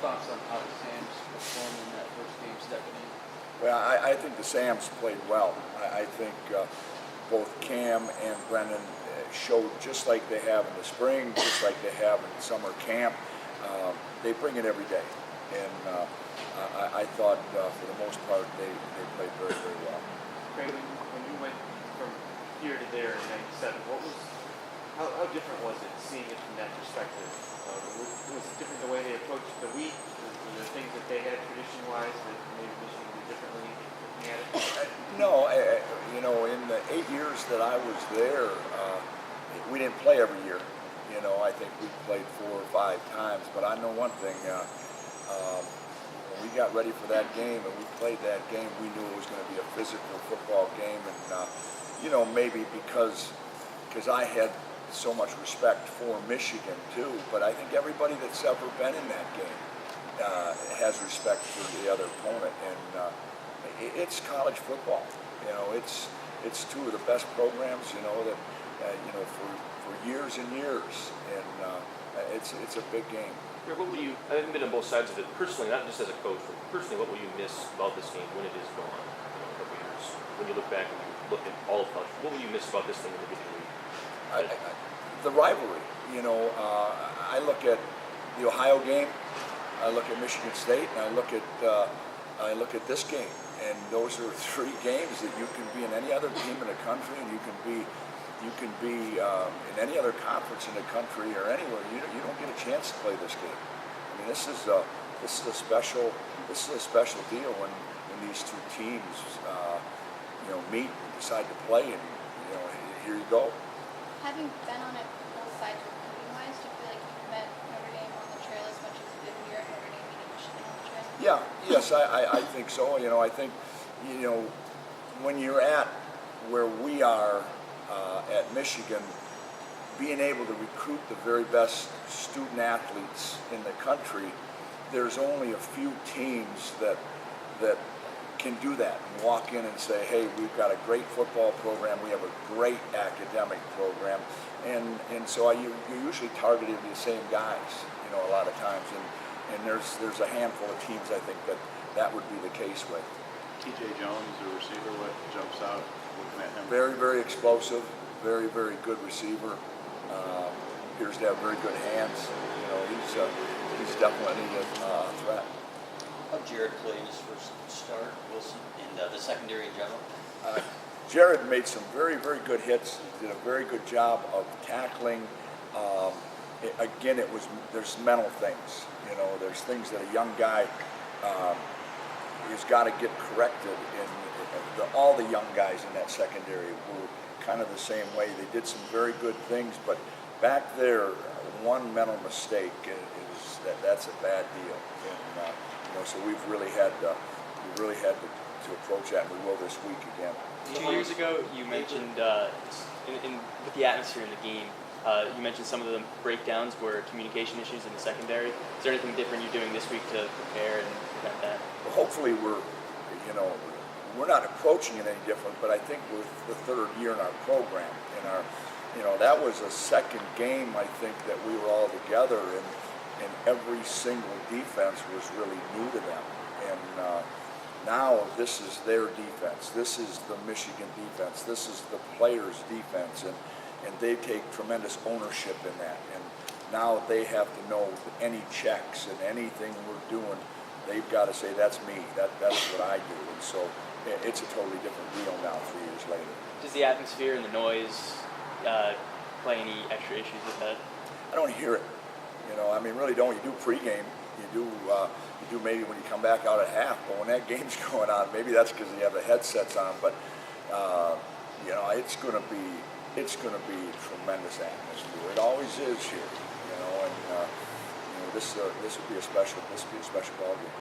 thoughts on how the Sams performed in that first game, Stephanie? Well, I think the Sams played well. I think both Cam and Brennan showed just like they have in the spring, just like they have in summer camp. They bring it every day. And I thought for the most part they played very, very well. Craig, when you went from here to there in '97, how different was it seeing it from that perspective? Was it different the way they approached the week? Were there things that they had tradition-wise that maybe Michigan did differently looking at it? No, you know, in the 8 years that I was there, we didn't play every year. You know, I think we played 4 or 5 times. But I know one thing. When we got ready for that game and we played that game, we knew it was going to be a physical football game. And, you know, maybe because I had so much respect for Michigan too, but I think everybody that's ever been in that game has respect for the other opponent. And it's college football. You know, it's 2 of the best programs. You know that you know for years and years, and it's a big game. What will you? I've been on both sides of it personally, not just as a coach, but personally, what will you miss about this game when it is gone? You know, a couple years, when you look back and you look at all of college, what will you miss about this thing in the beginning? The rivalry. You know, I look at the Ohio game, I look at Michigan State, and I look at this game, and those are 3 games that you can be in any other team in the country, and you can be in any other conference in the country or anywhere. You don't get a chance to play this game. I mean, this is a special deal when these 2 teams you know meet and decide to play, and you know here you go. Having been on it both sides recruiting-wise, do you feel like you've met Notre Dame on the trail as much as you did when you're at Notre Dame meeting Michigan on the trail? Yeah, yes, I think so. You know, I think, you know, when you're at where we are at Michigan, being able to recruit the very best student athletes in the country, there's only a few teams that can do that and walk in and say, hey, we've got a great football program, we have a great academic program, and so you're usually targeting the same guys, you know, a lot of times, and there's a handful of teams I think that would be the case with. T.J. Jones, the receiver, what jumps out looking at him? Very, very explosive, very, very good receiver. Appears to have very good hands. You know, he's definitely a threat. How'd Jared play in his first start, Wilson, and the secondary in general? Jared made some very, very good hits. He did a very good job of tackling. Again, there's mental things. You know, there's things that a young guy has got to get corrected. And all the young guys in that secondary were kind of the same way. They did some very good things, but back there, one mental mistake that's a bad deal. And, you know, so we've really had to approach that, and we will this week again. 2 years ago, you mentioned with the atmosphere in the game, you mentioned some of the breakdowns were communication issues in the secondary. Is there anything different you're doing this week to prepare and prevent that? Well, hopefully we're not approaching it any different, but I think we're the 3rd year in our program. You know, that was a second game I think that we were all together, and every single defense was really new to them. And now this is their defense. This is the Michigan defense. This is the players' defense, and they take tremendous ownership in that. And now they have to know any checks and anything we're doing, they've got to say, that's me, that's what I do. And so it's a totally different deal now 3 years later. Does the atmosphere and the noise play any extra issues with that? I don't hear it. You know, I mean, really don't. You do pregame. You do maybe when you come back out at half. But when that game's going on, maybe that's because you have the headsets on. But you know, it's going to be a tremendous atmosphere. It always is here. You know, and you know, this would be a special ball game.